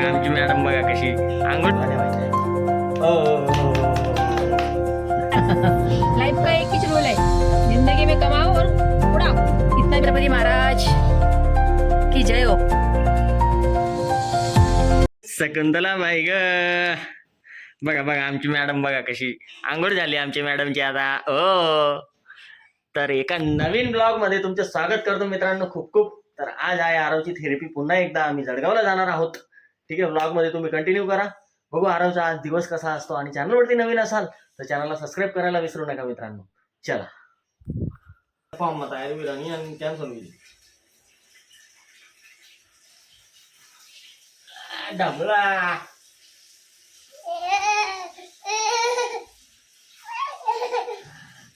आमची मॅडम बघा कशी आंघोळ लाइफ का एक ही रूल है, जिंदगी में कमाओ और उड़ाओ। इतना गणपति महाराज की जय हो। शकुंतला बाई ग बघा बघा आमची मॅडम बघा कशी आंघोळ झाली आमची मॅडमची आता हो। तर एका नवीन ब्लॉग मध्ये तुमचं स्वागत करतो मित्रांनो खूप खूप। तर आज आहे आरवची थेरपी, पुन्हा एकदा आम्ही जळगावला जाणार आहोत। ठीक आहे, ब्लॉग मध्ये तुम्ही कंटिन्यू करा, बघू आरवचा आज दिवस कसा असतो। आणि चॅनलवरती नवीन असाल तर चॅनलला सबस्क्राईब करायला विसरू नका मित्रांनो। चला फॉर्म मत आहे विरानी आणि कॅन्सल होईल डबला।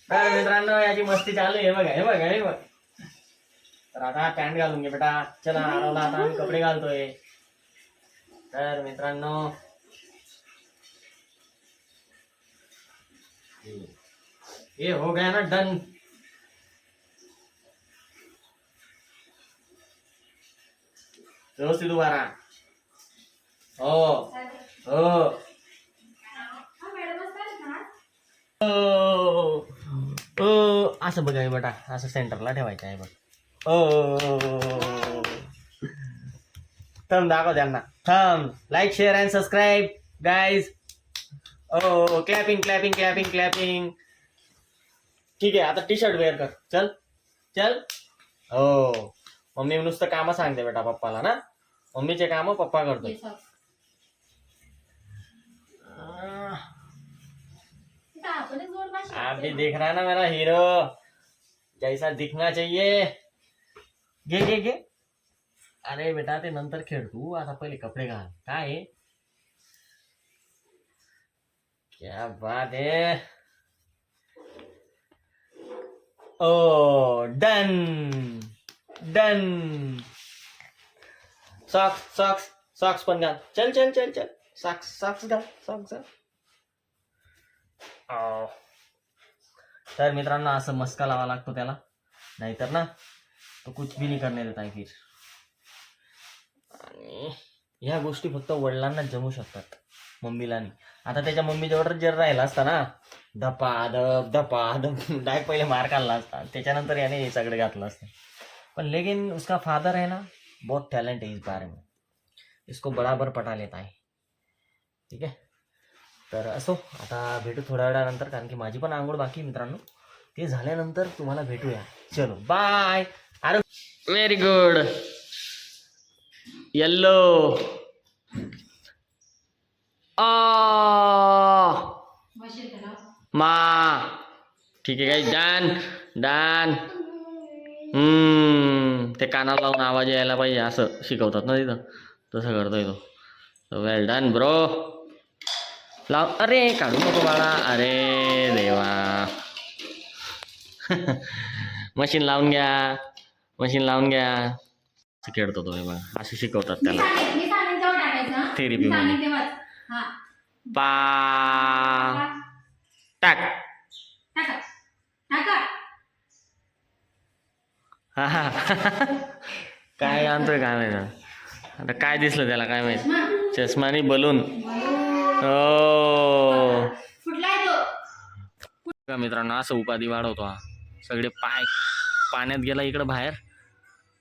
तर मित्रांनो याची मस्ती चालू आहे, बघा हे बघा हे बघ। तर आता पॅन्ट घालून घे बेटा, चला आरवला आता आम्ही कपडे घालतोय। तर मित्रांनो ये हो गया ना डन। व्यवस्थित उभा राहा। हो हो असं बघा हे बेटा, असं सेंटरला ठेवायचं आहे बघ। थंब दाखव त्यांना, thumb like share and subscribe guys. Oh clapping clapping clapping clapping. ठीक आहे आता टी शर्ट वेअर कर, चल चल। हो मम्मी नुसतं कामं सांगते बेटा पप्पाला ना, मम्मीचे काम पप्पा करतो। आप भी देख रहा है ना मेरा हीरो जैसा दिखना चाहिए। घे घे घे। अरे बेटा ते नंतर खेळ, तू आता पहिले कपडे घाल। काय आहे? क्या बात है। Oh done done. Socks socks socks पण घाल, चल चल चल चल। सॉक्स सॉक्स घाल, सॉक्स घाल। तर मित्रांनो असं मस्का लावा लागतो त्याला, नाहीतर ना तो कुछ भी नाही करणे देता है फिर। आणि ह्या गोष्टी फक्त वडिलांना जमू शकतात, मम्मीला नाही। आता त्याच्या मम्मी जवळ जर राहिला असता ना, धपा धप डायरेक्ट पहिले मार खाल्ला असता, त्याच्यानंतर याने हे सगळं घातलं असतं। पण लेकिन उसका फादर है ना बहुत टैलेंट है इस बारे में, इसको बराबर पटा लेता है। ठीक आहे, तर असो आता भेटू थोड्या वेळानंतर, कारण की माझी पण आंघोळ बाकी मित्रांनो। ते झाल्यानंतर तुम्हाला भेटूया, चलो बाय। अरे व्हेरी गुड येल्लो मा। ठीक आहे काही डन डन। ते कानाला लावून आवाज यायला पाहिजे असं शिकवतात ना तिथं, तसं करतोय तो। वेल डन ब्रो। लाव, अरे काढू नको बाळा, अरे देवा। मशीन लावून घ्या, मशीन लावून घ्या। असं खेळतो तो बघा, असं शिकवतात त्याला थेरपी मध्ये। पा टाक काय आणतोय काय माहिती आता, काय दिसलं त्याला काय माहिती, चष्मानी बलून। मित्रांनो असं उपाधी वाढवतो हा। सगळे पाय पाण्यात गेला इकडं बाहेर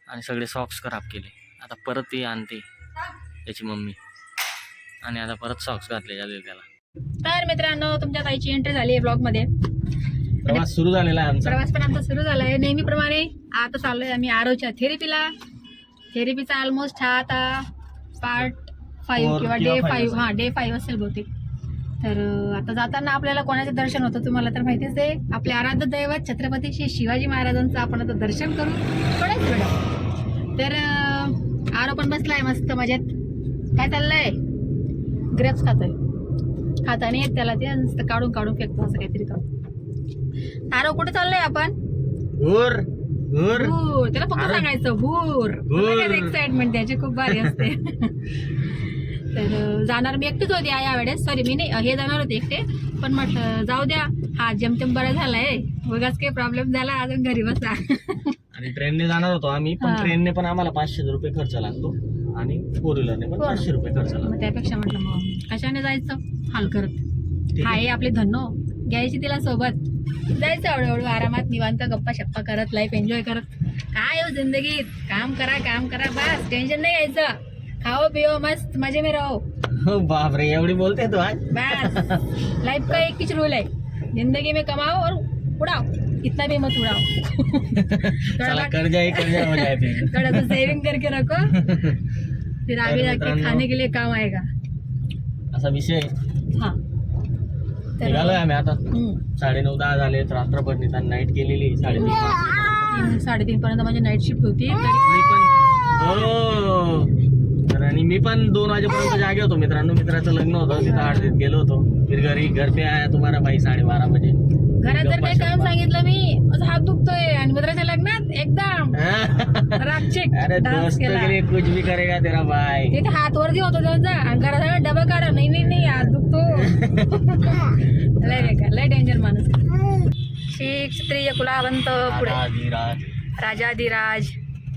आणि सगळे सॉक्स खराब केले। आता परत ते आणते त्याची मम्मी, आणि आता परत सॉक्स घातले जाते त्याला। तर मित्रांनो तुमच्या ताईची एंट्री झाली आहे ब्लॉग मध्ये। प्रवास सुरू झालेला आहे आमचा, प्रवास पण आमचा सुरू झाला आहे नेहमीप्रमाणे। आता चाललोय आम्ही आरवच्या थेरपीला। थेरपीचा ऑलमोस्ट हा आता पार्ट 5 किंवा डे 5, हा डे 5 असेल बहुतेक। तर आता जाताना आपल्याला कोणाचे दर्शन होतं तुम्हाला तर माहितीच आहे, आपले आराध्य दैवत छत्रपती श्री शिवाजी महाराजांचं आपण आता दर्शन करू थोड्याच वेळा। तर आरव पण बसलाय मस्त मजेत। काय चाललंय? ग्रेप्स खातोय, खाता नाही त्याला, ते नुसतं काढून काढून फेकतो असं काहीतरी करतो। आरव कुठे चाललोय आपण? भूर भूर भूर, त्याला फक्त सांगायचं भूर। एक्साइटमेंट त्याची खूप भारी असते। तर जाणार मी एकटीच होती या वेळेस, सॉरी मी नाही, हे जाणार होते एकटे, पण म्हटलं जाऊ द्या, हा जमतेम बरा झालाय, उगाच काही प्रॉब्लेम झाला अजून घरी बसा। आणि ट्रेनने जाणार होतो आम्ही, पण ट्रेनने पण आम्हाला 500 रुपये खर्च लागतो। आणि 4 व्हीलरने पण 500 रुपये खर्च लागला. मग त्यापेक्षा म्हटलं मग कशाने जायचं हाल करत. ठीक आहे. हाय आपले धन्नो घ्यायची तिला सोबत, जायचं हळूहळू आरामात निवांत गप्पा शप्पा करत लाईफ एन्जॉय करत. काय हो जिंदगीत, काम करा बस, टेन्शन नाही घ्यायचं. खाओ पिओ मस्त मजे में रहो हो बापरे, एवढी बोलते तू आज. बस. लाइफ का एक ही रूल है, जिंदगी में कमाओ और उड़ाओ, इतना भी मत उड़ाओ. साला कर्जा ही कर्जा हो जाए फिर. थोड़ा सा सेविंग करके रखो, फिर आगे जाके मित्रांनो, खाने के लिए काम आएगा. असा विषय. हाँ निघालोय आम्ही आता. 9:30-10 झाले. रात्रभर निदान नाईट केलेली. 3:30 3:30 पर्यंत माझी नाईट शिफ्ट होती. मी पण हो. तर आणि मी पण 2 वाजेपर्यंत जागे होतो मित्रांनो. मित्राचं लग्न होतं, तिथं हळदीत गेलो होतो. फिर घर पे आया तुम्हारा भाई 12:30 बजे. घरात जर काही काम सांगितलं मी, असं हात दुखतोय, आणि मित्राच्या लग्नात एकदम रागचेक अरे डान्स दोस्त केला. के लिए कुछ भी करेगा तेरा भाई. तिथे हात वरती होतो त्यांचा, आणि घरात डबा काढा, नाही हात दुखतो. लय बेकार, लय डेंजर माणूस. क्षत्रिय कुलावंत पुढे धीराज राजाधिराज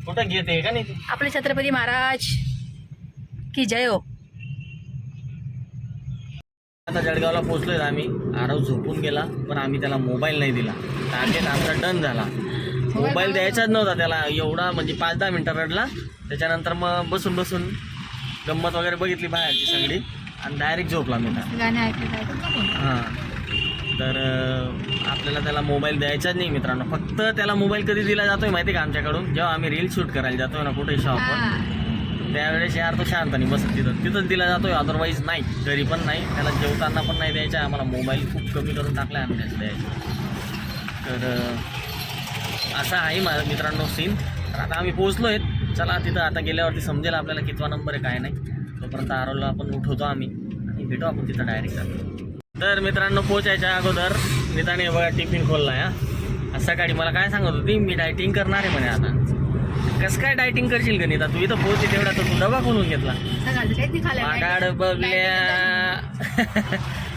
कुठं घेते का नाही. आपले छत्रपती महाराज की जय हो. आता जळगावला पोहोचलोय आम्ही. आरव झोपून गेला, पण आम्ही त्याला मोबाईल नाही दिला. टार्गेट आमचा डन झाला. मोबाईल द्यायचाच नव्हता त्याला. एवढा म्हणजे 5-10 मिनिटं रडला. त्याच्यानंतर मग बसून गंमत वगैरे बघितली बाहेरची सगळी, आणि डायरेक्ट झोपला मी. गाणे ऐकले. हां, तर आपल्याला त्याला मोबाईल द्यायचाच नाही मित्रांनो. फक्त त्याला मोबाईल कधी दिला जातोय माहिती का आमच्याकडून, जेव्हा आम्ही रील शूट करायला जातोय ना कुठे शॉपवर, त्यावेळेस यार तो शांतनी बसत तिथंच दिला जातोय. अदरवाईज नाही, घरी पण नाही. त्याला जेवताना पण नाही द्यायचा. आम्हाला मोबाईल खूप कमी करून टाकला आहे आम्ही द्यायचं. तर असा आहे माझा मित्रांनो सीन. तर आता आम्ही पोहोचलो आहेत. चला तिथं आता गेल्यावरती समजेल आपल्याला कितवा नंबर आहे काय नाही. तोपर्यंत आरवला आपण उठवतो आम्ही, आणि भेटू आपण तिथं डायरेक्ट. तर मित्रांनो, पोचायच्या अगोदर निताने बघा टिफिन खोलला आहे. सकाळी मला काय सांगत होती, मी डायटिंग करणार आहे म्हणे. आता कसं काय डायटिंग करशील का नीता, तू इथं पोहोचली तेवढा तर तू डबा खोलून घेतला. मागाड बघल्या.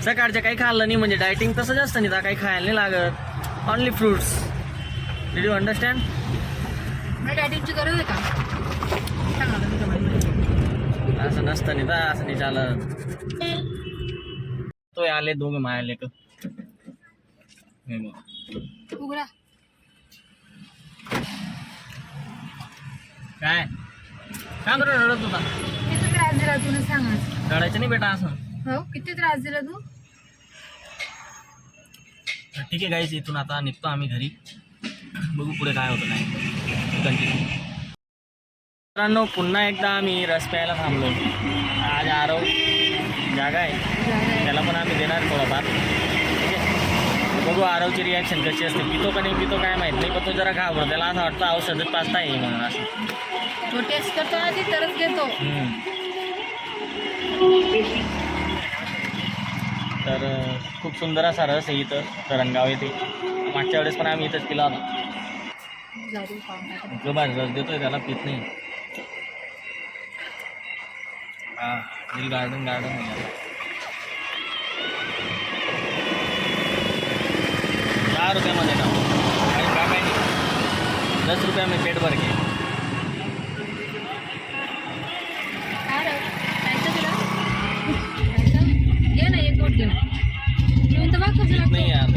सकाळचं काही खाल्लं नाही म्हणजे डायटिंग तसं जास्त नीता, काही खायला नाही लागत. Only fruits. Did you understand. डायटिंगची गरज आहे का. असं नसतं नीता, असं नाही चालत. तो आले दोघे मायाले का उघडा. काय काय करू रडत होता. किती त्रास दिला तू सांगा. रडायचं नाही बेटा असं. हो किती त्रास दिला तू. ठीक आहे गाईज, इथून आता निघतो आम्ही घरी. बघू पुढे काय होतं नाही. कंटिन्यू. मित्रांनो, पुन्हा एकदा आम्ही रस प्यायला थांबलो. आज आरव जागा आहे, त्याला पण आम्ही देणार थोडाफार. ठीक आहे, बघू आरवची रिॲक्शन कशी असते. पितो का नाही पितो काय माहीत नाही, पण तो जरा घाबरतो. त्याला असं वाटतं औषधच पाचता येईल म्हणून असं. तो टेस्ट करतो ना ती तरच घेतो. तर खूप सुंदर असा रस आहे इथं तरंगाव येथे. मागच्या वेळेस पण आम्ही इथंच पिला होता. जो बाहेर रस देतोय त्याला पित नाही. हां, दिल गार्डन 4 रुपयामध्ये ना काय नाही. 10 रुपया में पेट भर के. ये ना एक गोट नाही यार.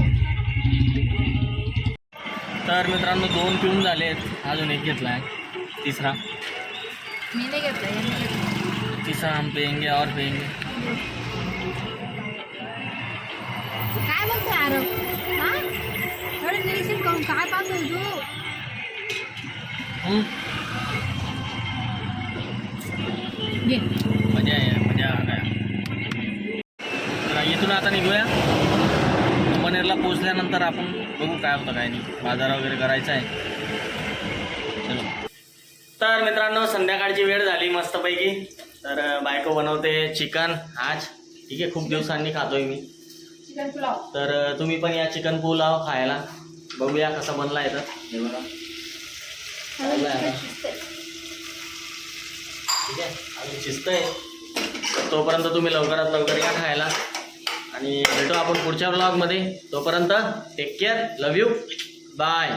तर मित्रांनो, 2 पिऊन झालेत, अजून एक घेतला आहे, तिसरा. मी नाही घेतला. तीसरा हम पियेंगे और पियेंगे. काय बोलतो आरव. हा थोडं निरीक्षण करून काय पाहतोय तू. घे मजा आहे, मजा आहे. इथून आता निघूया. मनेरला पोचल्यानंतर आपण बघू काय होतं काय नाही. बाजार वगैरे करायचा आहे. चलो. तर मित्रांनो, संध्याकाळची वेळ झाली मस्तपैकी. तर बायको बनवते चिकन आज. ठीक आहे, खूप दिवसांनी खातोय मी. चिकन पुलाव. तर तुम्ही पण या चिकन पुलाव खायला. बघूया कसा बनला आहे. तर हे बघा, ठीक आहे, अजून शिजतंय. तोपर्यंत तुम्ही लवकरात लवकर या खायला, आणि भेटू आपण पुढच्या ब्लॉगमध्ये. तोपर्यंत take care, love you, bye.